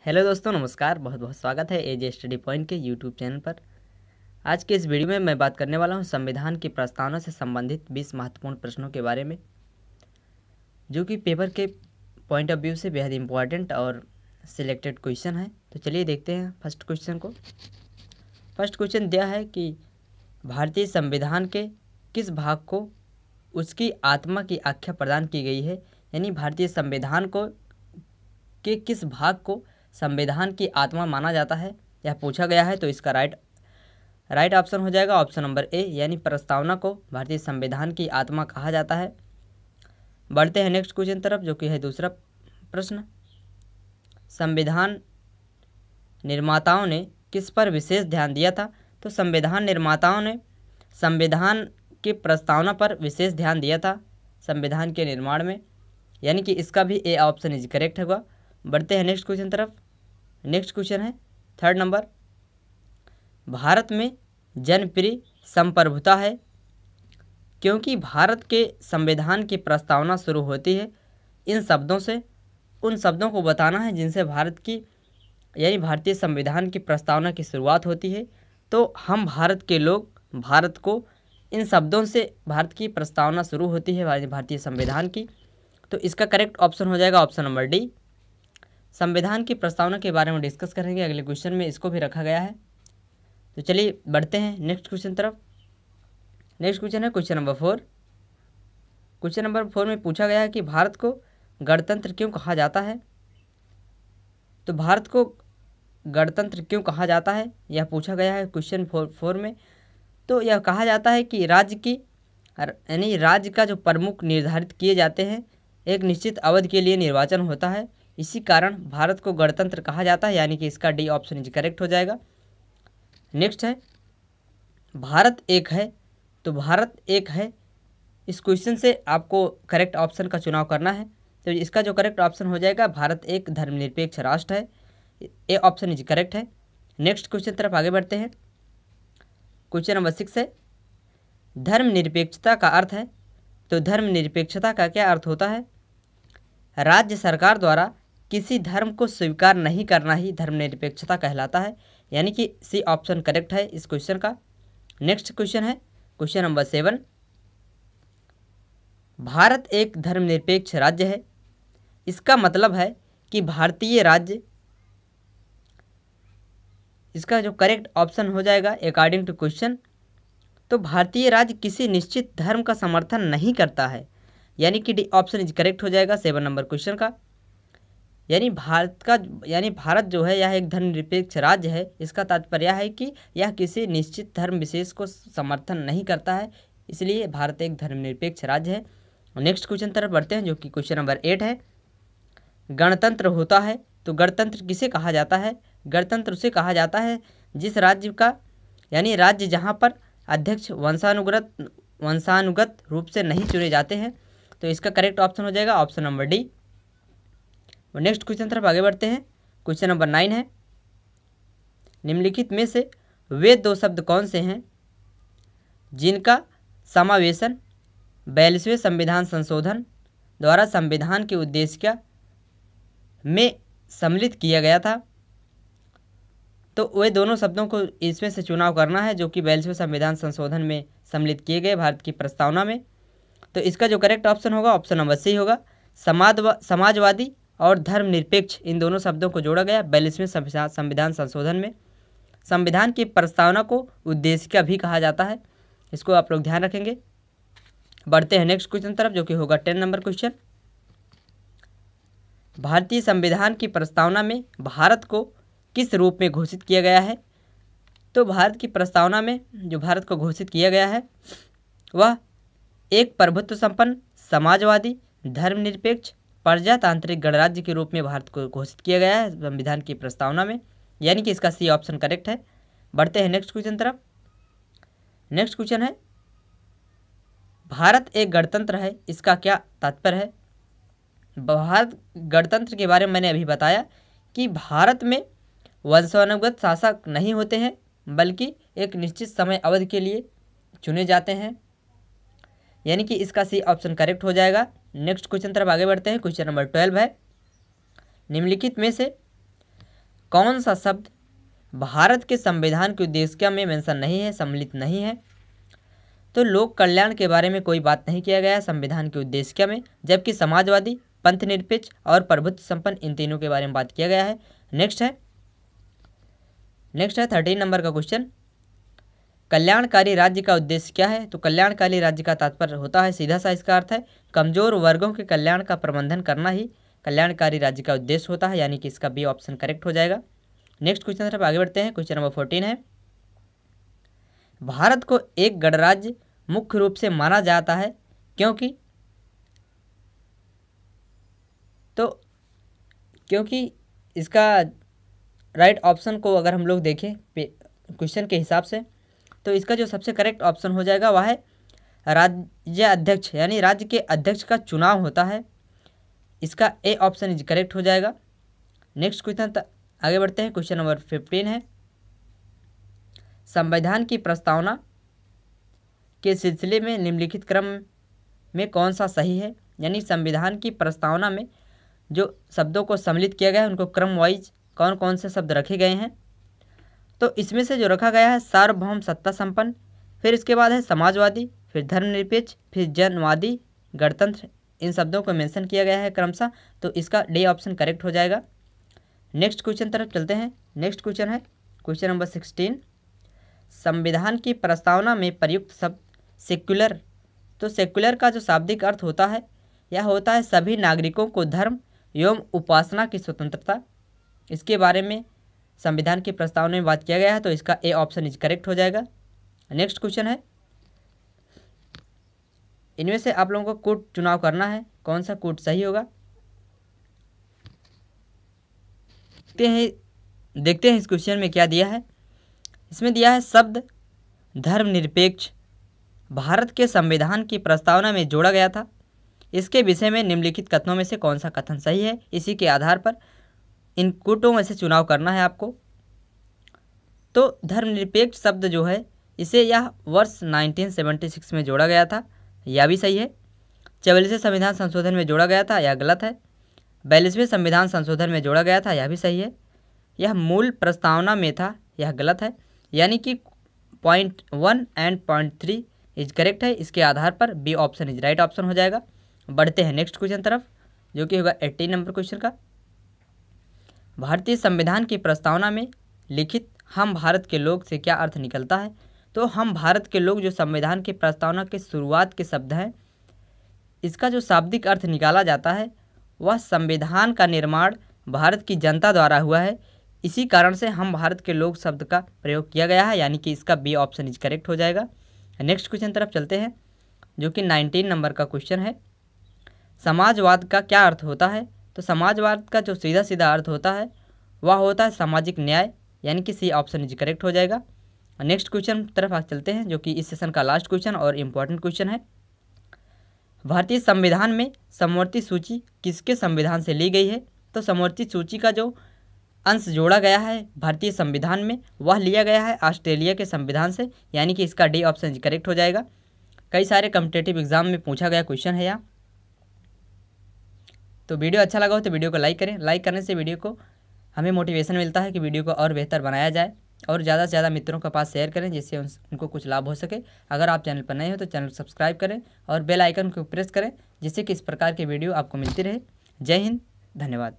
Hello दोस्तों, नमस्कार। बहुत बहुत स्वागत है एजे स्टडी पॉइंट के यूट्यूब चैनल पर। आज के इस वीडियो में मैं बात करने वाला हूं संविधान की प्रस्तावना से संबंधित 20 महत्वपूर्ण प्रश्नों के बारे में, जो कि पेपर के पॉइंट ऑफ व्यू से बेहद इंपॉर्टेंट और सिलेक्टेड क्वेश्चन है। तो चलिए देखते हैं फर्स्ट क्वेश्चन को। फर्स्ट क्वेश्चन दिया है कि भारतीय संविधान के किस भाग को उसकी आत्मा की आख्या प्रदान की गई है, यानी भारतीय संविधान को के किस भाग को संविधान की आत्मा माना जाता है, यह पूछा गया है। तो इसका राइट ऑप्शन हो जाएगा ऑप्शन नंबर ए, यानी प्रस्तावना को भारतीय संविधान की आत्मा कहा जाता है। बढ़ते हैं नेक्स्ट क्वेश्चन तरफ, जो कि है दूसरा प्रश्न। संविधान निर्माताओं ने किस पर विशेष ध्यान दिया था? तो संविधान निर्माताओं ने संविधान की प्रस्तावना पर विशेष ध्यान दिया था संविधान के निर्माण में, यानी कि इसका भी ए ऑप्शन इज करेक्ट होगा। बढ़ते हैं नेक्स्ट क्वेश्चन तरफ। नेक्स्ट क्वेश्चन है थर्ड नंबर। भारत में जनप्रिय संप्रभुता है क्योंकि भारत के संविधान की प्रस्तावना शुरू होती है इन शब्दों से। उन शब्दों को बताना है जिनसे भारत की यानी भारतीय संविधान की प्रस्तावना की शुरुआत होती है। तो हम भारत के लोग, भारत को इन शब्दों से भारत की प्रस्तावना शुरू होती है भारतीय संविधान की। तो इसका करेक्ट ऑप्शन हो जाएगा ऑप्शन नंबर डी। संविधान की प्रस्तावना के बारे में डिस्कस करेंगे अगले क्वेश्चन में, इसको भी रखा गया है। तो चलिए बढ़ते हैं नेक्स्ट क्वेश्चन तरफ। नेक्स्ट क्वेश्चन है क्वेश्चन नंबर 4। क्वेश्चन नंबर 4 में पूछा गया है कि भारत को गणतंत्र क्यों कहा जाता है? तो भारत को गणतंत्र क्यों कहा जाता है, यह पूछा गया है क्वेश्चन 4 में। तो यह कहा जाता है कि राज्य की यानी राज्य का जो प्रमुख निर्धारित किए जाते हैं, एक निश्चित अवधि के लिए निर्वाचन होता है, इसी कारण भारत को गणतंत्र कहा जाता है, यानी कि इसका डी ऑप्शन इज करेक्ट हो जाएगा। नेक्स्ट है भारत एक है। तो भारत एक है, इस क्वेश्चन से आपको करेक्ट ऑप्शन का चुनाव करना है। तो इसका जो करेक्ट ऑप्शन हो जाएगा भारत एक धर्मनिरपेक्ष राष्ट्र है, ए ऑप्शन इज करेक्ट है। नेक्स्ट क्वेश्चन तरफ आगे बढ़ते हैं। क्वेश्चन नंबर 6 है धर्मनिरपेक्षता का अर्थ है। तो धर्मनिरपेक्षता का क्या अर्थ होता है? राज्य सरकार द्वारा किसी धर्म को स्वीकार नहीं करना ही धर्मनिरपेक्षता कहलाता है, यानी कि सी ऑप्शन करेक्ट है इस क्वेश्चन का। नेक्स्ट क्वेश्चन है क्वेश्चन नंबर 7। भारत एक धर्मनिरपेक्ष राज्य है, इसका मतलब है कि भारतीय राज्य, इसका जो करेक्ट ऑप्शन हो जाएगा अकॉर्डिंग टू क्वेश्चन, तो भारतीय राज्य किसी निश्चित धर्म का समर्थन नहीं करता है, यानी कि डी ऑप्शन इज करेक्ट हो जाएगा 7 नंबर क्वेश्चन का। यानी भारत जो है यह एक धर्मनिरपेक्ष राज्य है, इसका तात्पर्य है कि यह किसी निश्चित धर्म विशेष को समर्थन नहीं करता है, इसलिए भारत एक धर्मनिरपेक्ष राज्य है। नेक्स्ट क्वेश्चन तरफ बढ़ते हैं, जो कि क्वेश्चन नंबर 8 है। गणतंत्र होता है, तो गणतंत्र किसे कहा जाता है? गणतंत्र उसे कहा जाता है जिस राज्य का यानी राज्य जहाँ पर अध्यक्ष वंशानुगत रूप से नहीं चुने जाते हैं। तो इसका करेक्ट ऑप्शन हो जाएगा option number D. Next question तरफ आगे बढ़ते हैं। क्वेश्चन नंबर 9 है निम्नलिखित में से वे दो शब्द कौन से हैं जिनका समावेशन 42वें संविधान संशोधन द्वारा संविधान के उद्देश्य में सम्मिलित किया गया था? तो वे दोनों शब्दों को इसमें से चुनाव करना है जो कि 42वें संविधान संशोधन में सम्मिलित किए गए भारत की प्रस्तावना में। तो इसका जो करेक्ट ऑप्शन होगा ऑप्शन नंबर सी होगा। समाजवादी और धर्मनिरपेक्ष, इन दोनों शब्दों को जोड़ा गया 42वें संविधान संशोधन में। संविधान की प्रस्तावना को उद्देशिका भी कहा जाता है, इसको आप लोग ध्यान रखेंगे। बढ़ते हैं नेक्स्ट क्वेश्चन तरफ, जो कि होगा 10 नंबर क्वेश्चन। भारतीय संविधान की प्रस्तावना में भारत को किस रूप में घोषित किया गया है? तो भारत की प्रस्तावना में जो भारत को घोषित किया गया है वह एक प्रभुत्व संपन्न, समाजवादी, धर्मनिरपेक्ष, प्रजातांत्रिक गणराज्य के रूप में भारत को घोषित किया गया है संविधान की प्रस्तावना में, यानी कि इसका सी ऑप्शन करेक्ट है। बढ़ते हैं नेक्स्ट क्वेश्चन तरफ। नेक्स्ट क्वेश्चन है भारत एक गणतंत्र है, इसका क्या तात्पर्य है? भारत गणतंत्र के बारे में मैंने अभी बताया कि भारत में वंशानुगत शासक नहीं होते हैं, बल्कि एक निश्चित समय अवधि के लिए चुने जाते हैं, यानी कि इसका सी ऑप्शन करेक्ट हो जाएगा। नेक्स्ट क्वेश्चन तरफ आगे बढ़ते हैं। क्वेश्चन नंबर 12 है निम्नलिखित में से कौन सा शब्द भारत के संविधान की उद्देशिका में मेंशन नहीं है, सम्मिलित नहीं है? तो लोक कल्याण के बारे में कोई बात नहीं किया गया है संविधान की उद्देशिका में, जबकि समाजवादी, पंथ निरपेक्ष और प्रभुत्व संपन्न इन तीनों के बारे में बात किया गया है। नेक्स्ट है 13 नंबर का क्वेश्चन, कल्याणकारी राज्य का उद्देश्य क्या है? तो कल्याणकारी राज्य का तात्पर्य होता है, सीधा सा इसका अर्थ है, कमजोर वर्गों के कल्याण का प्रबंधन करना ही कल्याणकारी राज्य का उद्देश्य होता है, यानी कि इसका बी ऑप्शन करेक्ट हो जाएगा। नेक्स्ट क्वेश्चन तरफ आगे बढ़ते हैं। क्वेश्चन नंबर 14 है, भारत को एक गणराज्य मुख्य रूप से माना जाता है क्योंकि इसका राइट ऑप्शन को अगर हम लोग देखें क्वेश्चन के हिसाब से, तो इसका जो सबसे करेक्ट ऑप्शन हो जाएगा वह है राज्य अध्यक्ष, यानी राज्य के अध्यक्ष का चुनाव होता है। इसका ए ऑप्शन इज करेक्ट हो जाएगा। नेक्स्ट क्वेश्चन आगे बढ़ते हैं। क्वेश्चन नंबर 15 है, संविधान की प्रस्तावना के सिलसिले में निम्नलिखित क्रम में कौन सा सही है? यानी संविधान की प्रस्तावना में जो शब्दों को सम्मिलित किया गया है उनको क्रम वाइज कौन कौन से शब्द रखे गए हैं? तो इसमें से जो रखा गया है सार्वभौम सत्ता संपन्न, फिर इसके बाद है समाजवादी, फिर धर्मनिरपेक्ष, फिर जनवादी, गणतंत्र, इन शब्दों को मेंशन किया गया है क्रमशः, तो इसका डी ऑप्शन करेक्ट हो जाएगा। नेक्स्ट क्वेश्चन तरफ चलते हैं। नेक्स्ट क्वेश्चन है क्वेश्चन नंबर 16, संविधान की प्रस्तावना में प्रयुक्त शब्द सेक्युलर, तो सेक्युलर का जो शाब्दिक अर्थ होता है यह होता है सभी नागरिकों को धर्म एवं उपासना की स्वतंत्रता। इसके बारे में संविधान की प्रस्तावना में बात किया गया है, तो इसका ए ऑप्शन इज करेक्ट हो जाएगा। नेक्स्ट क्वेश्चन है, इनमें से आप लोगों को कोड चुनाव करना है, कौन सा कोड सही होगा? देखते हैं इस क्वेश्चन में क्या दिया है। इसमें दिया है शब्द धर्मनिरपेक्ष भारत के संविधान की प्रस्तावना में जोड़ा गया था, इसके विषय में निम्नलिखित कथनों में से कौन सा कथन सही है? इसी के आधार पर इन कोटों में से चुनाव करना है आपको। तो धर्मनिरपेक्ष शब्द जो है इसे यह वर्ष 1976 में जोड़ा गया था, यह भी सही है। 44वें संविधान संशोधन में जोड़ा गया था, यह गलत है। 42वें संविधान संशोधन में जोड़ा गया था, यह भी सही है। यह मूल प्रस्तावना में था, यह गलत है। यानी कि point 1 and point 3 is correct है। इसके आधार पर B option is right option हो जाएगा। बढ़ते हैं नेक्स्ट क्वेश्चन तरफ, जो कि होगा 18 नंबर क्वेश्चन का। भारतीय संविधान की प्रस्तावना में लिखित हम भारत के लोग से क्या अर्थ निकलता है? तो हम भारत के लोग जो संविधान की प्रस्तावना के शुरुआत के शब्द हैं, इसका जो शाब्दिक अर्थ निकाला जाता है वह संविधान का निर्माण भारत की जनता द्वारा हुआ है, इसी कारण से हम भारत के लोग शब्द का प्रयोग किया गया है, यानी कि इसका बी ऑप्शन इज करेक्ट हो जाएगा। नेक्स्ट क्वेश्चन तरफ चलते हैं, जो कि 19 नंबर का क्वेश्चन है, समाजवाद का क्या अर्थ होता है? तो समाजवाद का जो सीधा सीधा अर्थ होता है वह होता है सामाजिक न्याय, यानी कि सी ऑप्शन इज करेक्ट हो जाएगा। नेक्स्ट क्वेश्चन तरफ आज चलते हैं, जो कि इस सेशन का लास्ट क्वेश्चन और इम्पोर्टेंट क्वेश्चन है। भारतीय संविधान में समवर्ती सूची किसके संविधान से ली गई है? तो समवर्ती सूची का जो अंश जोड़ा गया है भारतीय संविधान में वह लिया गया है ऑस्ट्रेलिया के संविधान से, यानी कि इसका डी ऑप्शन करेक्ट हो जाएगा। कई सारे कॉम्पिटिटिव एग्जाम में पूछा गया क्वेश्चन है यहाँ। तो वीडियो अच्छा लगा हो तो वीडियो को लाइक करें, लाइक करने से वीडियो को हमें मोटिवेशन मिलता है कि वीडियो को और बेहतर बनाया जाए, और ज़्यादा से ज़्यादा मित्रों के पास शेयर करें जिससे उनको कुछ लाभ हो सके। अगर आप चैनल पर नए हो तो चैनल को सब्सक्राइब करें और बेल आइकन को प्रेस करें जिससे कि इस प्रकार की वीडियो आपको मिलती रहे। जय हिंद, धन्यवाद।